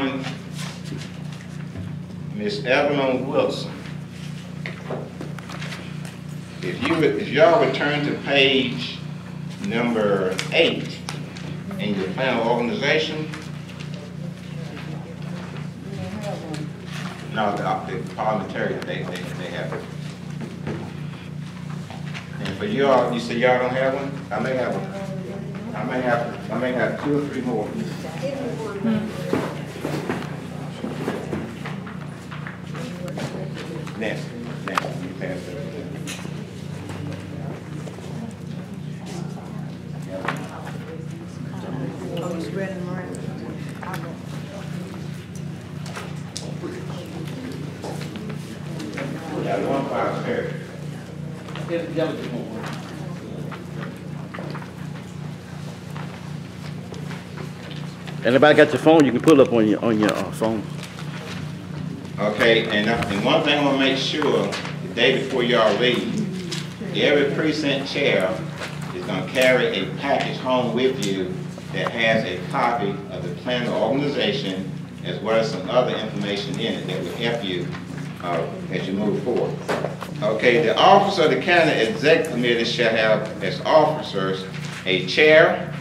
one, Miss Evelyn Wilson. If y'all would turn to page number 8 in your plan of organization. No, the parliamentary, they have it. And for y'all, you say y'all don't have one? I may have one. I may have 2 or 3 more. Next, you pass that. Oh, it's red and orange. Yeah, the one file here. Anybody got your phone? You can pull up on your phone. Okay, and one thing I want to make sure, the day before y'all leave, every precinct chair is going to carry a package home with you that has a copy of the plan of organization as well as some other information in it that will help you as you move forward. Okay, the office of the county executive committee shall have as officers a chair,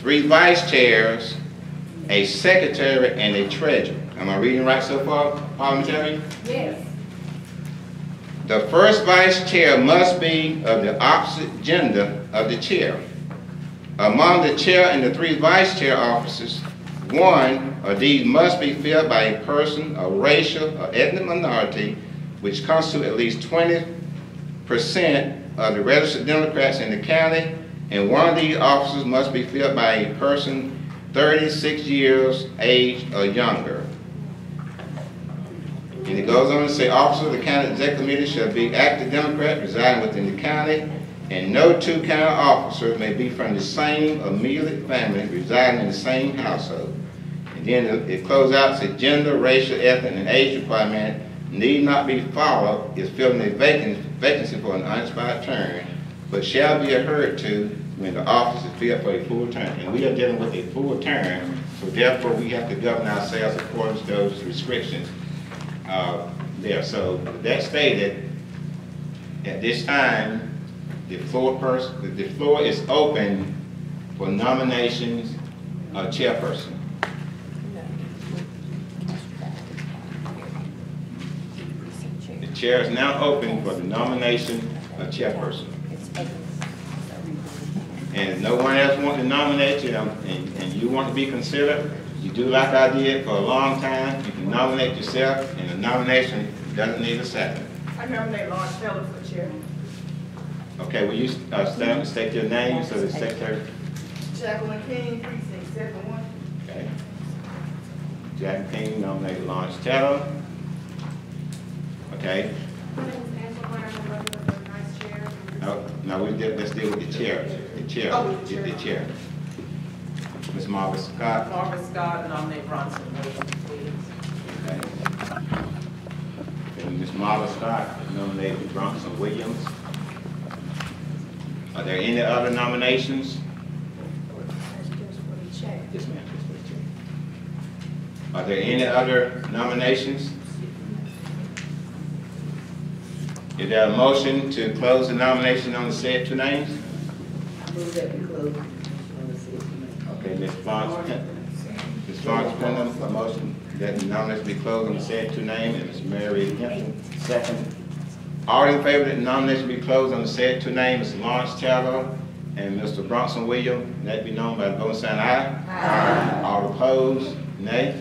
3 vice chairs, a secretary, and a treasurer. Am I reading right so far, parliamentarian? Yes. The first vice chair must be of the opposite gender of the chair. Among the chair and the 3 vice chair officers, one of these must be filled by a person of racial or ethnic minority which constitute at least 20% of the registered Democrats in the county, and one of these officers must be filled by a person 36 years age or younger. And it goes on to say, officers of the county executive committee shall be active Democrat residing within the county, and no 2 county officers may be from the same immediate family residing in the same household. And then it closes out, says gender, racial, ethnic, and age requirement need not be followed is filling a vacancy for an unexpired term, but shall be adhered to when the office is filled for a full term. And we are dealing with a full term, so therefore we have to govern ourselves according to those restrictions there. So that stated, at this time, the floor is open for nominations of chairperson. The chair is now open for the nomination of chairperson. And if no one else wants to nominate you and you want to be considered, you do like I did for a long time, you can nominate yourself, and the nomination doesn't need a second. I nominate Lawrence Taylor for chair. Okay, will you stand up and state your name so the secretary? Jacqueline King, precinct 71. Okay. Jacqueline King nominated Lawrence Taylor. Okay. No, let's deal with the chair. The chair. Oh, the chair. Ms. Margaret Scott. Margaret Scott, nominate Bronson Williams. Okay. And Ms. Margaret Scott nominated Bronson Williams. Are there any other nominations? Yes, ma'am. Are there any other nominations? Is there a motion to close the nomination on the said 2 names? I move that we close on the said 2 names. Okay, Ms. Florence Penham, a motion that the nomination be closed on the said 2 names, and Ms. Mary Hampton, second. All in favor that the nomination be closed on the said 2 names, Mr. Lawrence Taylor and Mr. Bronson Williams, let be known by the vote sign aye. Aye. All opposed, nay.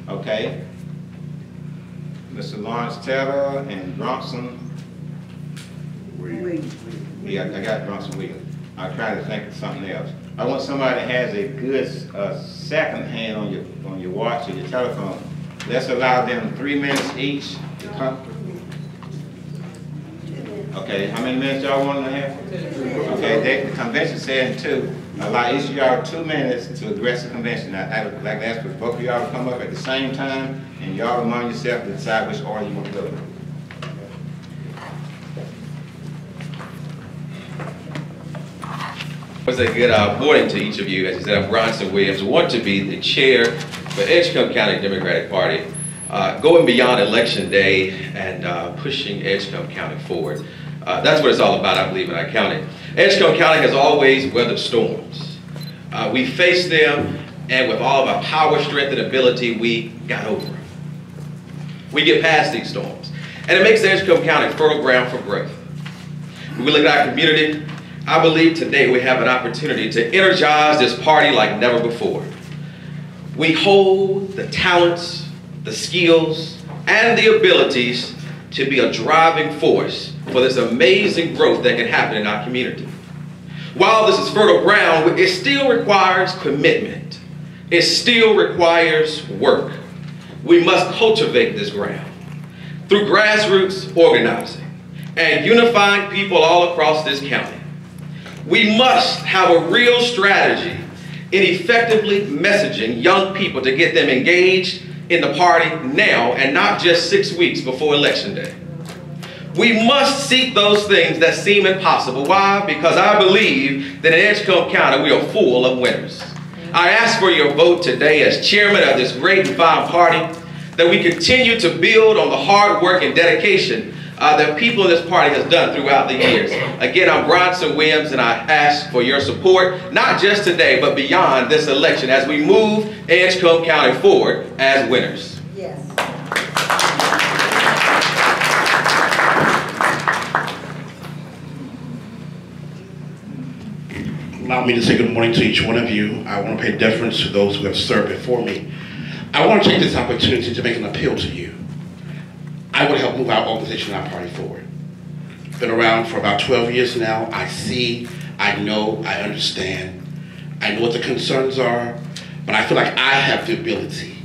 Okay. Mr. Lawrence Taylor and Bronson Williams. Yeah, I got Bronson Williams. I'm trying to think of something else. I want somebody that has a good second hand on your watch or your telephone. Let's allow them 3 minutes each to come. Okay, how many minutes y'all want to have? Okay, the convention said 2. Allow each of y'all 2 minutes to address the convention. I would like to ask for both of y'all to come up at the same time, and y'all among yourself decide which order you want to go in. What's a good morning to each of you. As you said, I'm Bronson Williams. I want to be the chair for Edgecombe County Democratic Party, going beyond election day and pushing Edgecombe County forward. That's what it's all about, I believe, in our county. Edgecombe County has always weathered storms. We faced them, and with all of our power, strength, and ability, we got over them. We get past these storms. And it makes Edgecombe County fertile ground for growth. When we look at our community, I believe today we have an opportunity to energize this party like never before. We hold the talents, the skills, and the abilities to be a driving force for this amazing growth that can happen in our community. While this is fertile ground, it still requires commitment. It still requires work. We must cultivate this ground through grassroots organizing and unifying people all across this county. We must have a real strategy in effectively messaging young people to get them engaged in the party now and not just 6 weeks before Election Day. We must seek those things that seem impossible. Why? Because I believe that in Edgecombe County we are full of winners. I ask for your vote today as chairman of this great and fine party, that we continue to build on the hard work and dedication that people in this party has done throughout the years. Again, I'm Bronson Williams, and I ask for your support, not just today, but beyond this election as we move Edgecombe County forward as winners. Yes. Allow me to say good morning to each one of you. I want to pay deference to those who have served before me. I want to take this opportunity to make an appeal to you. I want to help move our organization and our party forward. Been around for about 12 years now. I see, I know, I understand. I know what the concerns are, but I feel like I have the ability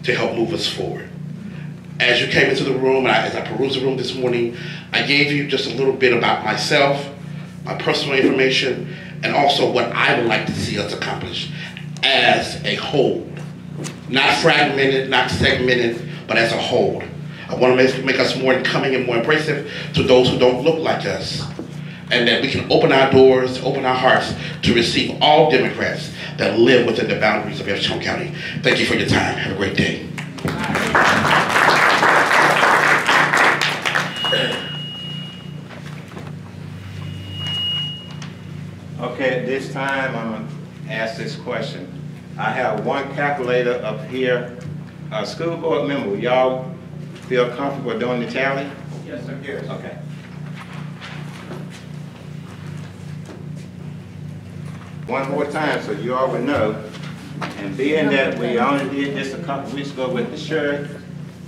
to help move us forward. As you came into the room, and as I perused the room this morning, I gave you just a little bit about myself, my personal information, and also what I would like to see us accomplish as a whole. Not fragmented, not segmented, but as a whole. I want to make us more incoming and more embracive to those who don't look like us. And that we can open our doors, open our hearts to receive all Democrats that live within the boundaries of Edgecombe County. Thank you for your time. Have a great day. Okay, at this time, I'm going to ask this question. I have one calculator up here. School board member, y'all feel comfortable doing the tally? Yes, sir. Yes. Okay. One more time so you all will know. And being that we only did this a couple weeks ago with the sheriff,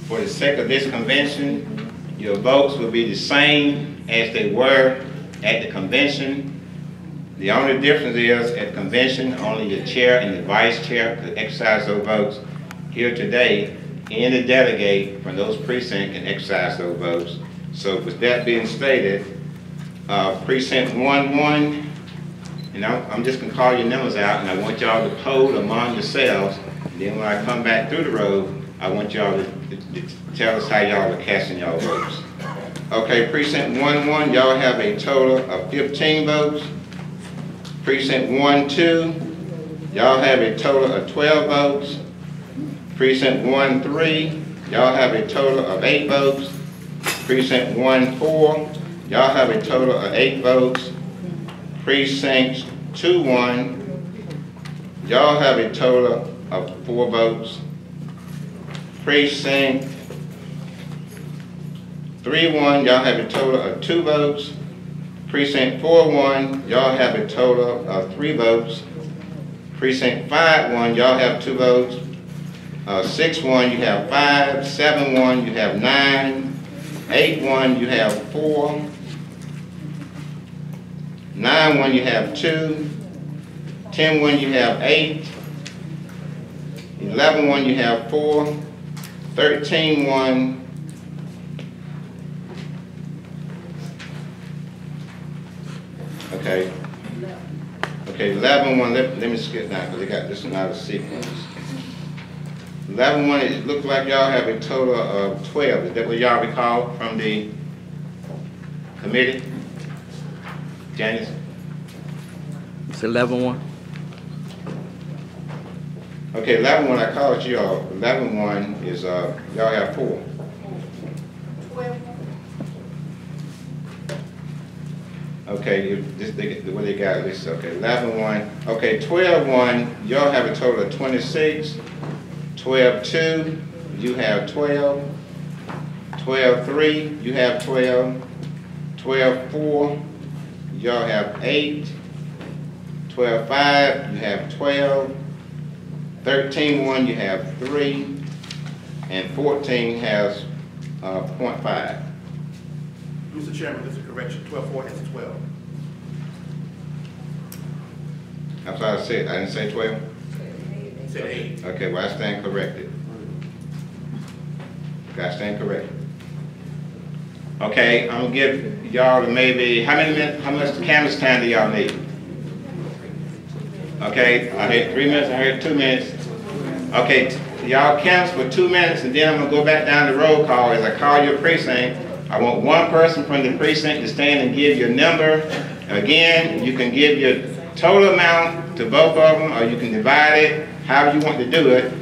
for the sake of this convention, your votes will be the same as they were at the convention. The only difference is at the convention, only the chair and the vice chair could exercise those votes. Here today, any delegate from those precincts can exercise those votes. So with that being stated, precinct 1-1, and I'm just gonna call your numbers out, and I want y'all to poll among yourselves. And then when I come back through the road, I want y'all to tell us how y'all are casting y'all votes. Okay, precinct 1-1, y'all have a total of 15 votes. Precinct 1-2, y'all have a total of 12 votes. Precinct 1-3, y'all have a total of 8 votes. Precinct 1-4, y'all have a total of 8 votes. Precinct 2-1, y'all have a total of 4 votes. Precinct 3-1, y'all have a total of 2 votes. Precinct 4-1, y'all have a total of 3 votes. Precinct 5-1, y'all have 2 votes. 6-1, you have 5. 7-1, you have 9. 8-1, you have 4. 9-1, you have 2. 10-1, you have 8. 11-1, you have 4. 13-1. Okay. Okay, 11-1, let me skip down because they got this another sequence. 11-1, it looks like y'all have a total of 12. Is that what y'all recall from the committee? Janice? It's 11-1. Okay, 11-1, I called you all. 11-1 is, y'all have 4. 12. Okay, what they got listed, okay, 11-1. Okay, 12-1, y'all have a total of 26. 12-2, you have 12. 12-3, you have 12. 12-4, y'all have 8. 12-5, you have 12. 13-1, you have 3. And 14 has 0.5. Mr. Chairman, this is a correction. 12-4 has 12. That's what I said. I didn't say 12? It said 8. Okay, well, I stand corrected. Okay, I stand corrected. Okay, I'm gonna give y'all maybe, how much canvas time do y'all need? Okay, I heard 3 minutes, I heard 2 minutes. Okay, y'all canvas for 2 minutes, and then I'm gonna go back down the roll call. As I call your precinct, I want one person from the precinct to stand and give your number. Again, you can give your total amount to both of them, or you can divide it however you want to do it,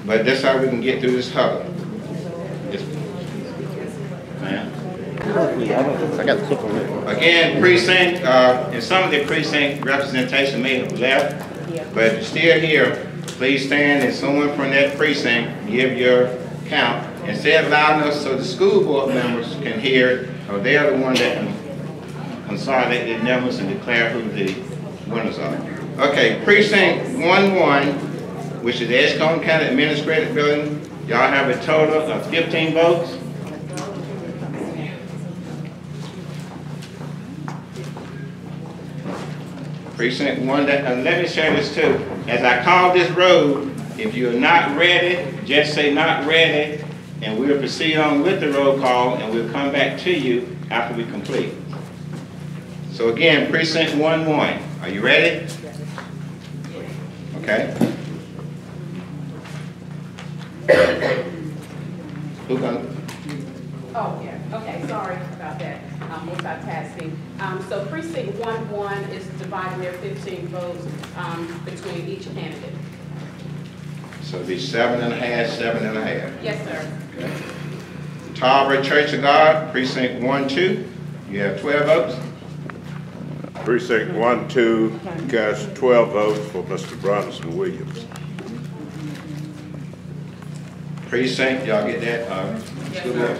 but that's how we can get through this huddle. Ma'am? I got the clip on it. Again, precinct, and some of the precinct representation may have left, but if you're still here, please stand and someone from that precinct give your count and say it loud enough so the school board members can hear, or they're the one that can consolidate the numbers and declare who the winners are. Okay, precinct 1-1, which is the Edgecombe County Administrative Building, y'all have a total of 15 votes. Precinct 1, and let me share this too. As I call this road, if you're not ready, just say not ready, and we'll proceed on with the roll call, and we'll come back to you after we complete. So again, precinct 1-1, are you ready? Okay. Who gonna? Oh, yeah, okay, sorry about that, multitasking. So precinct 1-1 is dividing their 15 votes between each candidate. So it'll be 7.5, 7.5. Yes, sir. Okay. Tarboro Church of God, precinct 1-2, you have 12 votes. Precinct 1-2 cast 12 votes for Mr. Bronson Williams. Precinct, y'all get that? School board?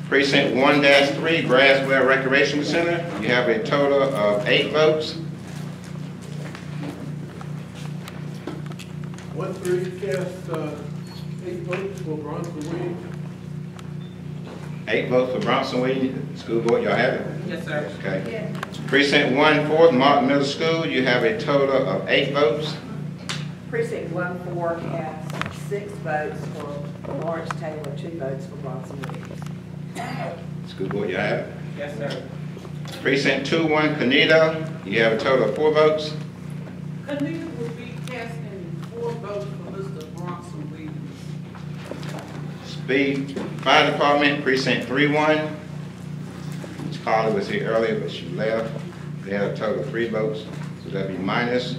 Precinct 1-3, Braswell Recreation Center, you have a total of 8 votes. 1-3 cast 8 votes for Bronson Williams. 8 votes for Bronson Williams. School board, y'all have it? Yes, sir. Okay. Yes. Precinct 1-4, Martin Middle School, you have a total of 8 votes. Precinct 1-4 has 6 votes for Lawrence Taylor, 2 votes for Bronson Williams. School board, y'all have it? Yes, sir. Precinct 2-1, Canida, you have a total of 4 votes. Anita will be casting 4 votes for Mr. Bronson Williams. Speed Fire Department, Precinct 3-1. Ms. Carly was here earlier, but she left. They had a total of 3 votes, so that'd be minus.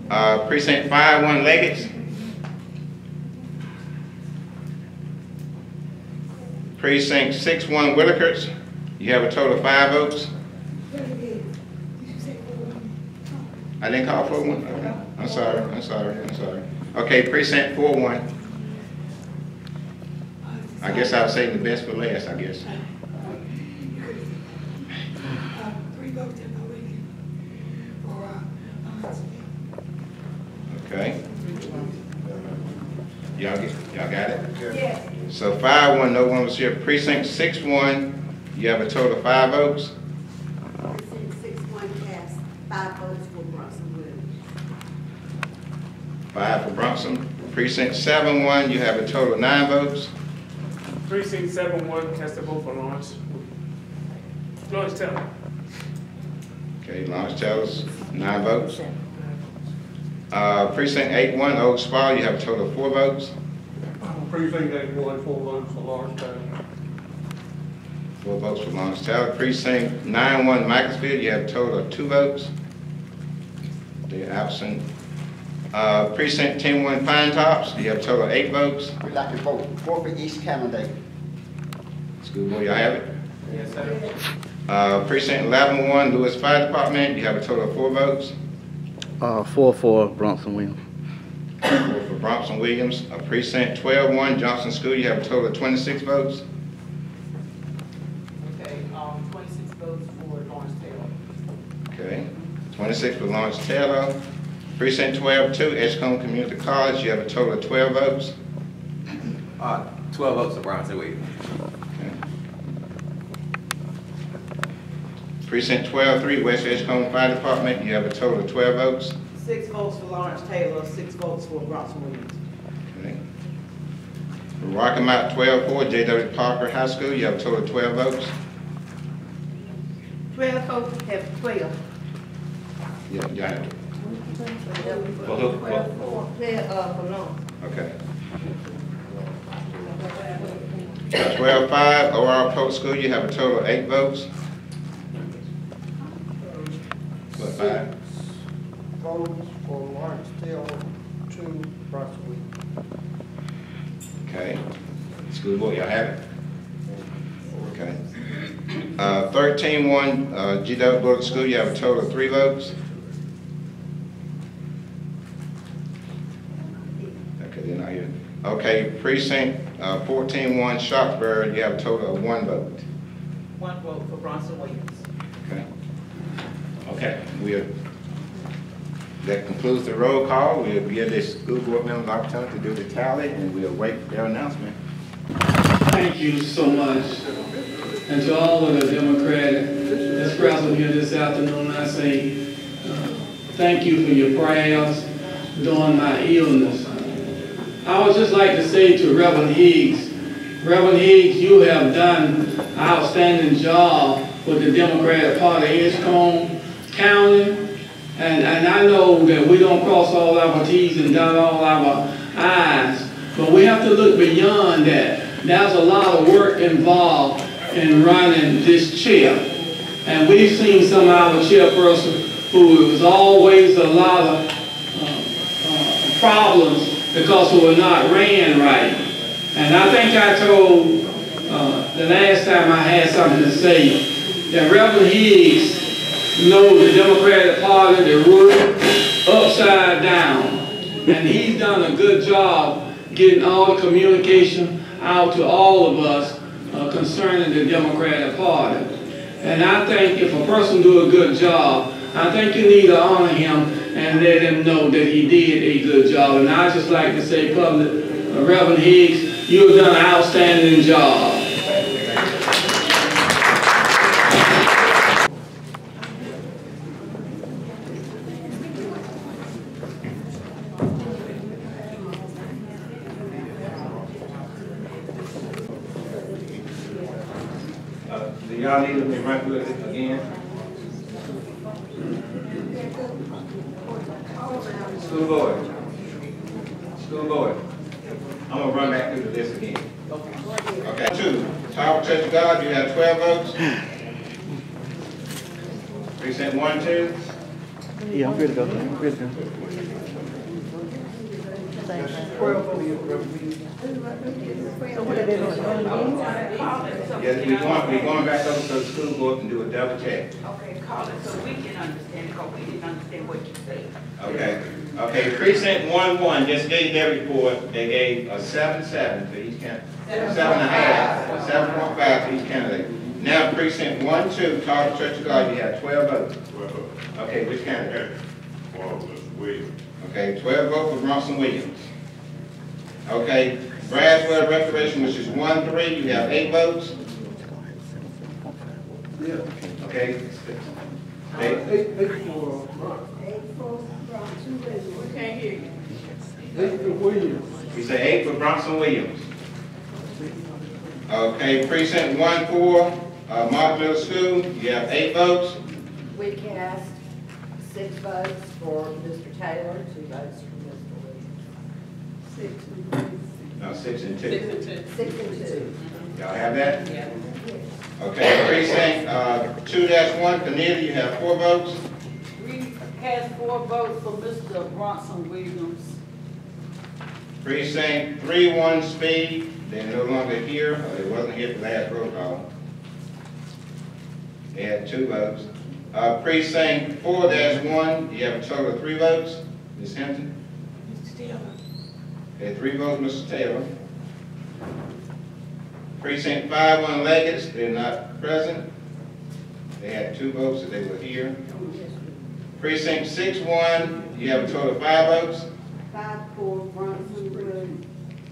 Precinct 5-1, Leggett's. Precinct 6-1, Willikerts. You have a total of 5 votes. I didn't call for one? Okay. I'm sorry. Okay, Precinct 4-1. I guess I'll say the best for last, I guess. 3 votes in the league for Okay. Y'all got it? Yes. So 5-1, no one was here. Precinct 6-1, you have a total of 5 votes. Precinct 6-1 cast 5 votes for Bronson Williams. 5 for Bronson. Precinct 7-1, you have a total of 9 votes. Precinct 7-1 cast a vote for Lawrence Taylor. Okay, Lawrence Taylor's 9 votes. Precinct 8-1, Oak Spa, you have a total of 4 votes. Precinct 8-1, 4 votes for Lawrence Taylor. 4 votes for Lawrence Taylor. Precinct 9-1, Michaelsfield, you have a total of 2 votes. They're absent. Precinct 10-1 Pine Tops, you have a total of 8 votes. We'd like to vote for each candidate. School board, y'all have it? Yes, sir. Precinct 11-1 Lewis Fire Department, you have a total of 4 votes. 4 for Bronson Williams. 4 for Bronson Williams. Precinct 12-1 Johnson School, you have a total of 26 votes. Okay, 26 votes for Lawrence Taylor. Okay, 26 for Lawrence Taylor. Precinct 12-2 Edgecombe Community College, you have a total of 12 votes. 12 votes for Bronson Williams. Okay. Precinct 12-3 West Edgecombe Fire Department, you have a total of 12 votes. 6 votes for Lawrence Taylor, 6 votes for Bronson Williams. Okay. For Rocky Mount 12-4 J.W. Parker High School, you have a total of 12 votes. 12 votes, have 12. Yeah, you have it. For who? 12 for Lawrence. Okay. 12-5 OR Public School, you have a total of 8 votes. What, 5? Votes for Lawrence Taylor, 2 Bronson Williams. Okay. School board, y'all have it? Okay. 13-1 GW Bldg School, you have a total of 3 votes. Okay, they're not here. Okay, precinct 14-1 Sharpsburg, you have a total of 1 vote. 1 vote for Bronson Williams. Okay. Okay, that concludes the roll call. We'll give the school board members opportunity to do the tally, and we'll wait for their announcement. Thank you so much. And to all of the Democrats that's present here this afternoon, I say thank you for your prayers during my illness. I would just like to say to Reverend Higgs, you have done an outstanding job with the Democratic Party of Edgecombe County. And I know that we don't cross all our T's and dot all our I's, but we have to look beyond that. There's a lot of work involved in running this chair. And we've seen some of our chairperson who was always a lot of problems because we were not ran right. And I think I told the last time I had something to say that Reverend Higgs knows the Democratic Party, they work upside down. And he's done a good job getting all the communication out to all of us concerning the Democratic Party. And I think if a person do a good job, I think you need to honor him and let him know that he did a good job. And I just like to say public, Reverend Higgs, you have done an outstanding job. Do y'all need to run through it again? School board. School board. I'm gonna run back through the list again. Okay. 2, Tarboro Church of God, you have 12 votes. Precinct 1, 2. Yeah, I'm good to go. I'm good to go. 12 votes. Yes, we're going back over to the school board and do a double check. Okay, call it so we can understand, because we didn't understand what you said. Okay. Okay, precinct 1-1 just gave their report. They gave a 7.7 to each candidate. 7.5, 7.5 to each candidate. Now precinct 1-2, Tarboro Church of God, you have 12 votes. 12 votes. Okay, which candidate? For Mr. Williams. Okay, 12 votes for Bronson Williams. Okay, Braswell Restoration, which is 1-3, you have 8 votes. Yeah. Okay. 8 for Bronson. We can't hear you. 8 for Williams. We say 8 for Bronson Williams. Okay, precinct 1-4, Martin Middle School, you have 8 votes. We cast 6 votes for Mr. Taylor, 2 votes for Mr. Williams. 6 and 2. 6 and 2. 6 and 2. Y'all have that? Yeah. Okay, precinct 2-1, Cornelia, you have 4 votes. We cast 4 votes for Mr. Bronson Williams. Precinct 3-1 Speed, they're no longer here, or they wasn't here for last roll call. They had 2 votes. Precinct 4-1, you have a total of 3 votes. Ms. Hampton? Mr. Taylor. Okay, 3 votes, Mr. Taylor. Precinct 5-1 Leggett's, they're not present. They had 2 votes if they were here. Precinct 6-1, you have a total of 5 votes. 5 for Bronson Williams.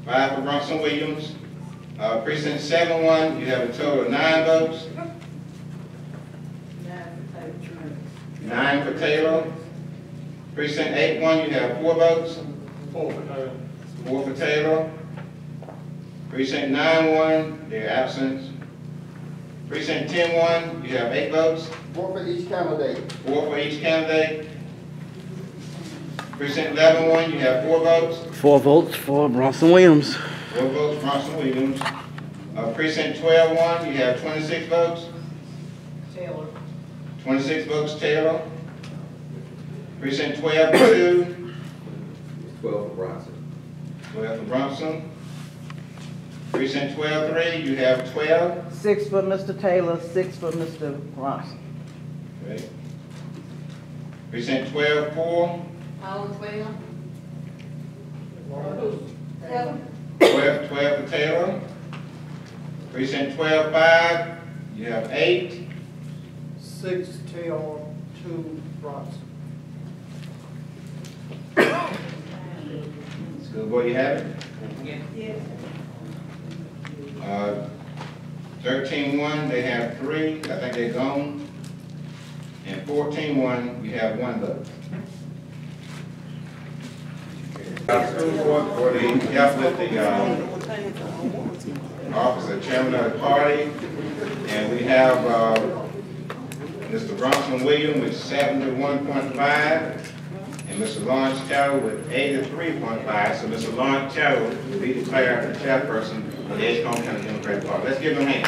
5 for Bronson Williams. Precinct 7-1, you have a total of 9 votes. 9 for Taylor. Precinct 8-1, you have 4 votes. 4 for Taylor. 4 for Taylor. Precinct 9-1, they're absent. Precinct 10-1, you have 8 votes. 4 for each candidate. 4 for each candidate. Precinct 11-1, you have 4 votes. 4 votes for Bronson Williams. 4 votes, Bronson Williams. Precinct 12-1, you have 26 votes. Taylor. 26 votes, Taylor. Precinct 12-2. 12 for Bronson. 12 for Bronson. Precinct 12-3, you have 12. 6 for Mr. Taylor, 6 for Mr. Bronson. Okay. Precinct 12-4. All 12? 12 for Taylor. Precinct 12-5, you have 8. 6 Taylor, 2 Bronson. School board, you have it? Yes. 13-1, they have 3. I think they're gone. And 14-1, you have 1 vote. School board for the help with the office of chairman of the party, and we have Mr. Bronson Williams with 71.5, and Mr. Lawrence Carroll with 83.5. So Mr. Lawrence Carroll will be declared the chairperson of the Edgecombe County Democratic Party. Let's give him a hand.